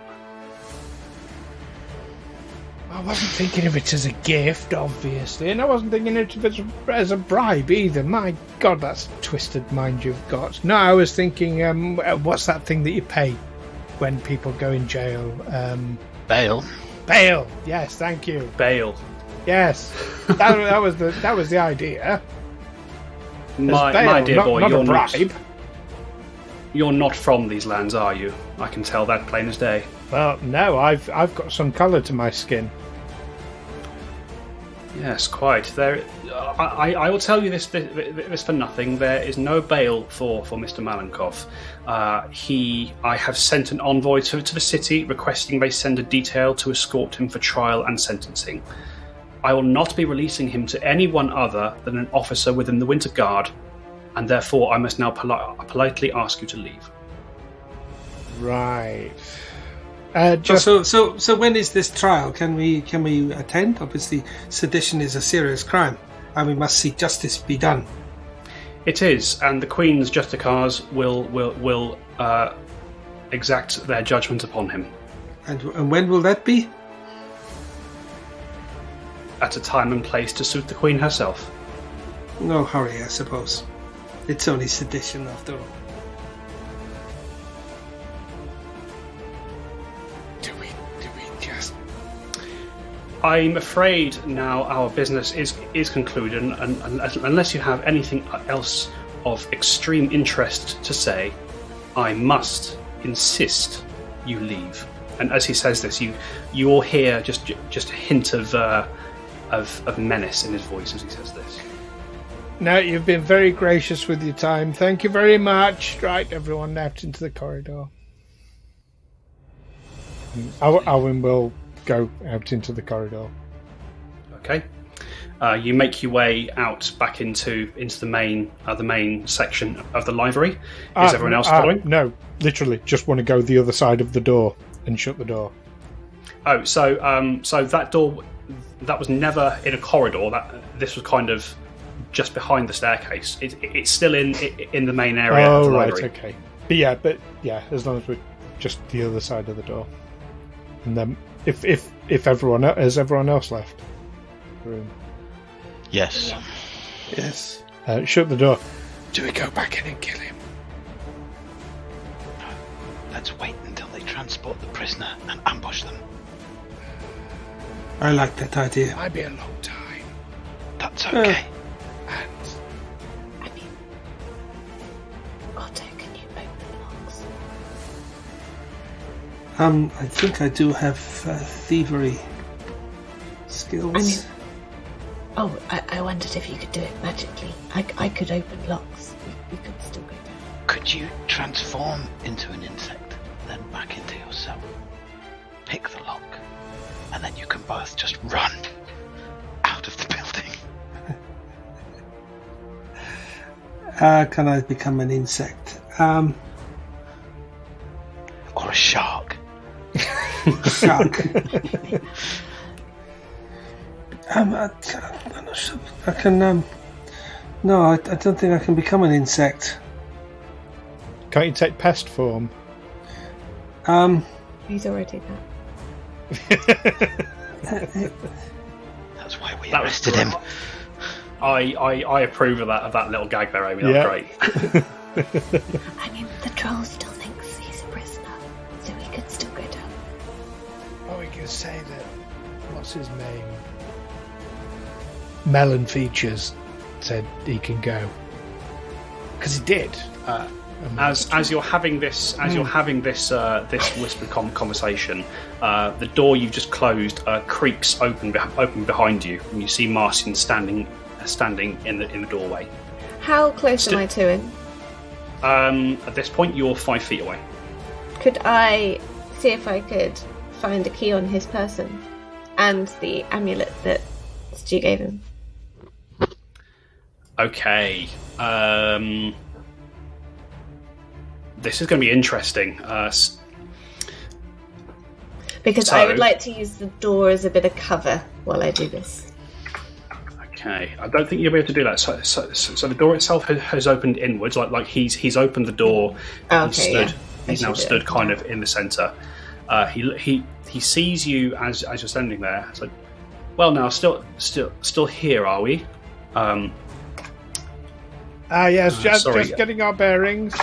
I wasn't thinking of it as a gift, obviously, and I wasn't thinking of it as a bribe either. My God, that's a twisted mind you've got. No, I was thinking, what's that thing that you pay when people go in jail? Bail. Bail. Yes, thank you. Bail. Yes, that was the idea. My dear boy, not a bribe. You're not from these lands, are you? I can tell that plain as day. Well, no, I've got some colour to my skin. Yes, quite. I will tell you this for nothing. There is no bail for Mr. Malenkov. I have sent an envoy to the city requesting they send a detail to escort him for trial and sentencing. I will not be releasing him to anyone other than an officer within the Winter Guard, and therefore I must now politely ask you to leave. Right. So when is this trial? Can we attend? Obviously, sedition is a serious crime, and we must see justice be done. It is, and the Queen's Justicars will exact their judgment upon him. And when will that be? At a time and place to suit the Queen herself. No hurry, I suppose. It's only sedition, after all. Do we just... I'm afraid now our business is concluded, and unless you have anything else of extreme interest to say, I must insist you leave. And as he says this, you all hear just a hint of menace in his voice as he says this. No, you've been very gracious with your time. Thank you very much. Right, everyone out into the corridor. Alwyn will go out into the corridor. Okay. You make your way out back into the main section of the library. Is everyone else following? No, literally, just want to go the other side of the door and shut the door. Oh, so that door, that was never in a corridor. This was kind of just behind the staircase. It's still in the main area of the library. Right, okay. But yeah, as long as we're just the other side of the door. And then, if everyone else left the room. Yes. Yes. Shut the door. Do we go back in and kill him? Let's wait until they transport the prisoner and ambush them. I like that idea. Might be a long time. That's okay. And I mean, Otto, can you open locks? I think I do have thievery skills. I wondered if you could do it magically. I could open locks. We could still go down. Could you transform into an insect, then back into yourself? Pick the lock, and then you can both just run out of the building. Can I become an insect? Or a shark. Shark. I'm not sure. I can. No, I don't think I can become an insect. can't you take pest form? He's already that. That's why we arrested him. I approve of that little gag there, Amy. That's great. I mean, the troll still thinks he's a prisoner, so he could still go down. Oh, we can say that. What's his name? Melon Features said he can go because he did. As you're having this this whispered conversation, the door you've just closed creaks open behind you, and you see Marcian standing in the doorway. How close am I to him? At this point, you're 5 feet away. Could I see if I could find a key on his person and the amulet that Stu gave him? Okay. This is going to be interesting. Because I would like to use the door as a bit of cover while I do this. Okay, I don't think you'll be able to do that. So the door itself has opened inwards, like he's opened the door. And stood. He's now stood kind of in the centre. He sees you as you're standing there. It's like, well, now still here, are we? Yes, just sorry. getting our bearings.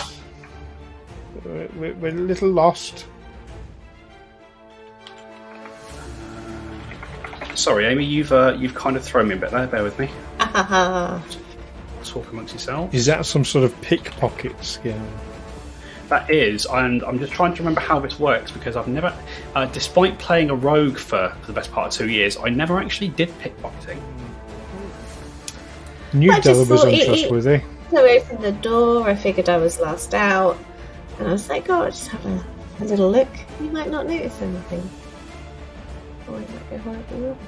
We're a little lost. Sorry, Amy, you've kind of thrown me a bit there. Bear with me. Talk amongst yourselves. Is that some sort of pickpocket skill? That is, and I'm just trying to remember how this works because I've never, despite playing a rogue for the best part of 2 years, I never actually did pickpocketing. Knew Della was untrustworthy. So I opened the door, I figured I was last out, and I was like, oh, I'll just have a little look. You might not notice anything. Or it might go horribly wrong.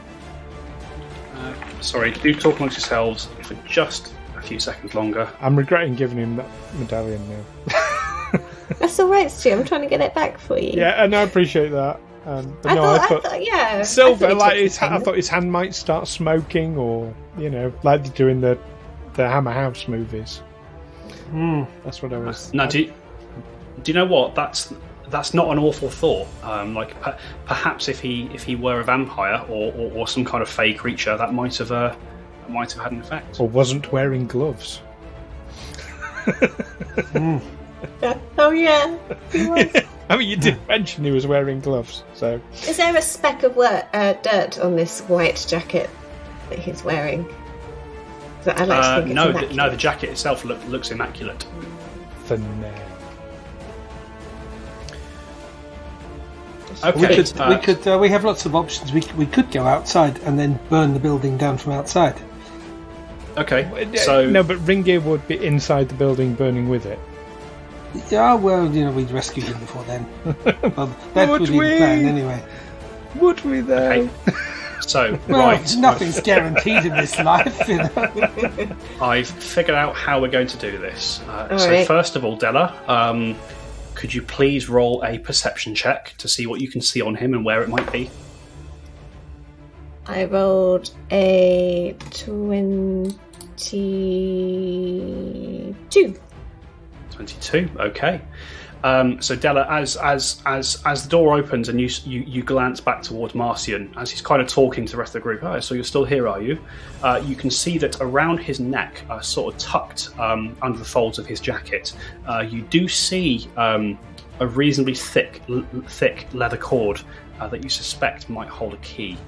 Sorry, do talk amongst yourselves for just a few seconds longer. I'm regretting giving him that medallion now. That's alright, Stu, I'm trying to get it back for you. Yeah, and I appreciate that. But I thought, yeah. Silver, I thought his hand might start smoking, or like they do in the Hammer House movies. That's what I was. Now, do you know what? That's not an awful thought. Perhaps if he were a vampire or some kind of fey creature, that might have had an effect. Or wasn't wearing gloves. Oh yeah, he was. I mean, you did mention he was wearing gloves. So, is there a speck of dirt on this white jacket that he's wearing? I like to think it's no. The jacket itself looks immaculate. Okay, we have lots of options. We could go outside and then burn the building down from outside. Okay, so no, but Ringeirr would be inside the building, burning with it. Yeah, well, we'd rescued him before then. Well, that would be the plan anyway. Would we though? Okay. So, right, nothing's guaranteed in this life. I've figured out how we're going to do this. Right. First of all, Della, could you please roll a perception check to see what you can see on him and where it might be? I rolled a 22. 22. Okay. So Della, as the door opens and you glance back towards Marcian as he's kind of talking to the rest of the group. Oh, so you're still here, are you? You can see that around his neck, sort of tucked under the folds of his jacket, you do see a reasonably thick leather cord that you suspect might hold a key.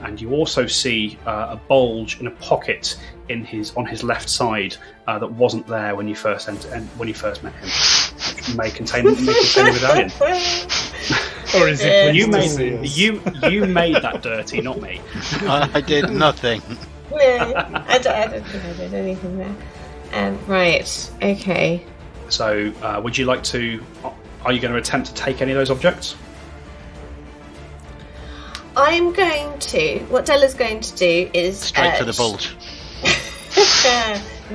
And you also see a bulge in a pocket on his left side that wasn't there when you first met him, which may contain a medallion. Or is it? You made that dirty, not me. I did nothing. No, I don't think I did anything there. Right. Okay. So, would you like to? Are you going to attempt to take any of those objects? I'm going to. What Della's going to do is Straight to the bulge.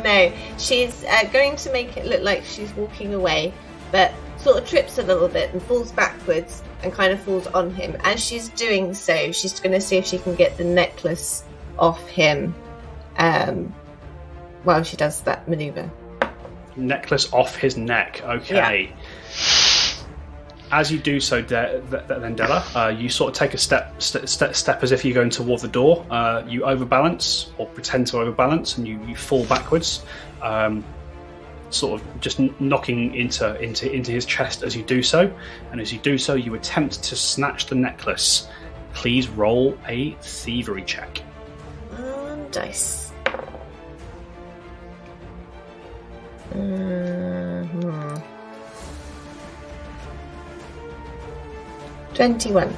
No, she's going to make it look like she's walking away, but sort of trips a little bit and falls backwards and kind of falls on him. As she's doing so, she's going to see if she can get the necklace off him while she does that manoeuvre. Necklace off his neck. Okay. As you do so, then Della, you sort of take a step as if you're going toward the door. You overbalance, or pretend to overbalance, and you fall backwards, sort of just knocking into his chest as you do so. And as you do so, you attempt to snatch the necklace. Please roll a thievery check. Dice. 21.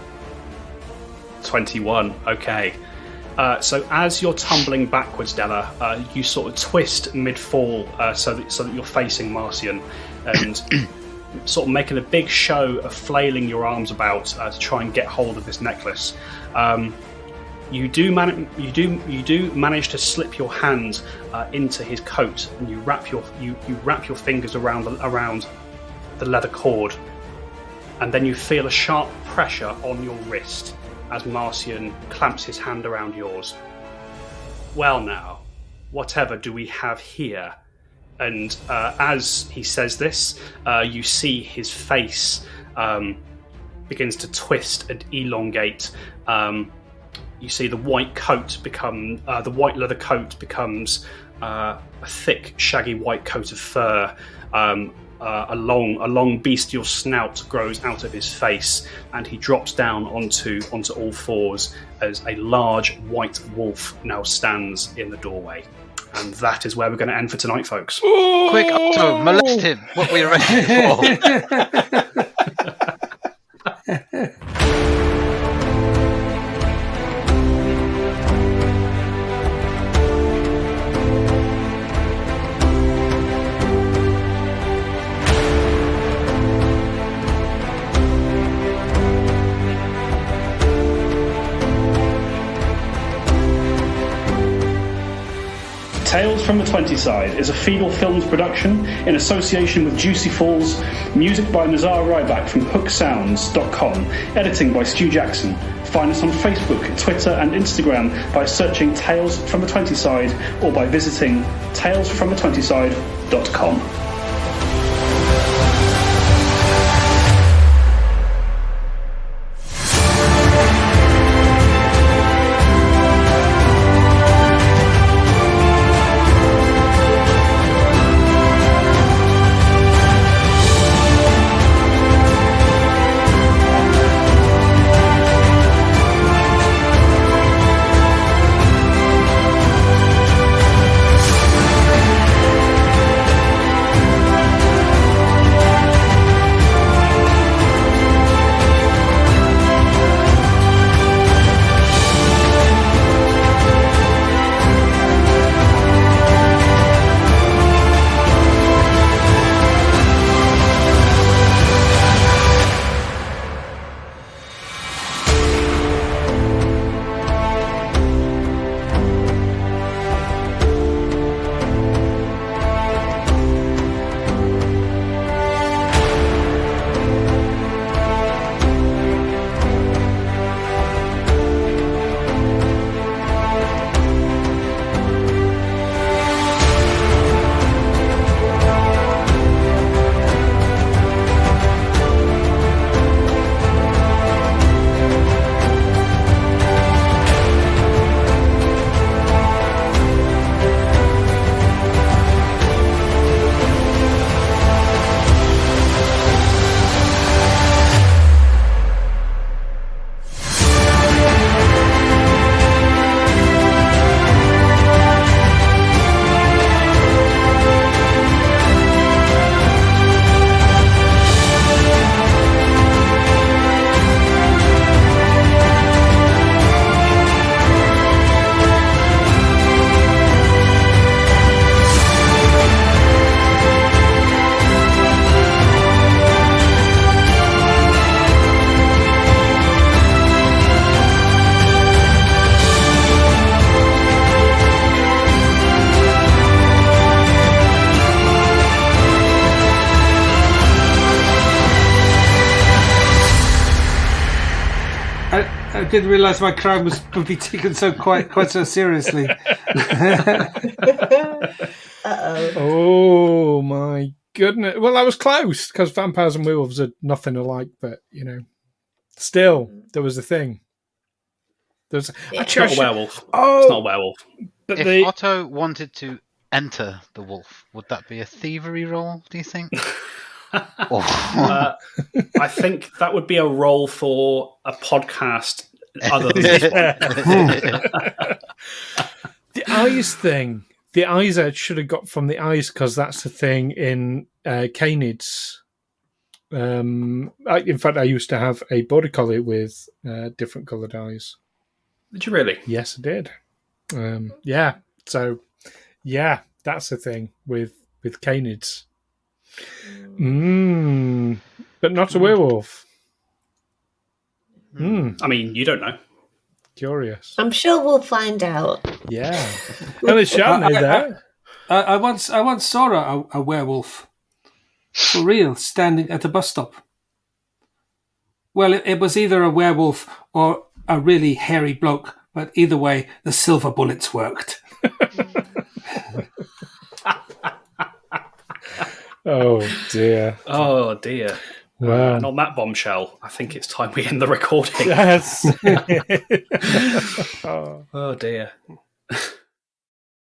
21. Okay. So as you're tumbling backwards, Della, you sort of twist mid-fall so that you're facing Marcian, and sort of making a big show of flailing your arms about to try and get hold of this necklace. You do manage to slip your hand into his coat, and you wrap your fingers around the leather cord, and then you feel a sharp pressure on your wrist as Marcian clamps his hand around yours. Well now, whatever do we have here? And as he says this, you see his face begins to twist and elongate. You see the white leather coat becomes a thick, shaggy white coat of fur. A long bestial snout grows out of his face, and he drops down onto all fours as a large white wolf now stands in the doorway. And that is where we're going to end for tonight, folks. Quick, Otto, molest him. What were you ready for? Tales from the 20 Side is a Feeble Films production in association with Juicy Falls, music by Nazar Ryback from hooksounds.com, editing by Stu Jackson. Find us on Facebook, Twitter and Instagram by searching Tales from the 20 Side or by visiting talesfromthe20side.com. I didn't realise my crown would be taken quite so seriously. Uh-oh. Oh my goodness. Well, I was close because vampires and werewolves are nothing alike, but still, there was a thing. There's It's not a werewolf. Oh, It's not a werewolf. but If Otto wanted to enter the wolf, would that be a thievery roll, do you think? I think that would be a role for a podcast other than this one. The eyes thing. The eyes I should have got from the eyes because that's the thing in canids. In fact, I used to have a border collie with different coloured eyes. Did you really? Yes, I did. Yeah. So, yeah, that's the thing with canids. But not a werewolf. I mean, you don't know. Curious. I'm sure we'll find out. Yeah. And it's Sharpney there. I once saw a werewolf for real standing at a bus stop. Well, it was either a werewolf or a really hairy bloke, but either way, the silver bullets worked. Oh dear. Oh dear. Wow. And on that bombshell, I think it's time we end the recording. Yes. Oh dear.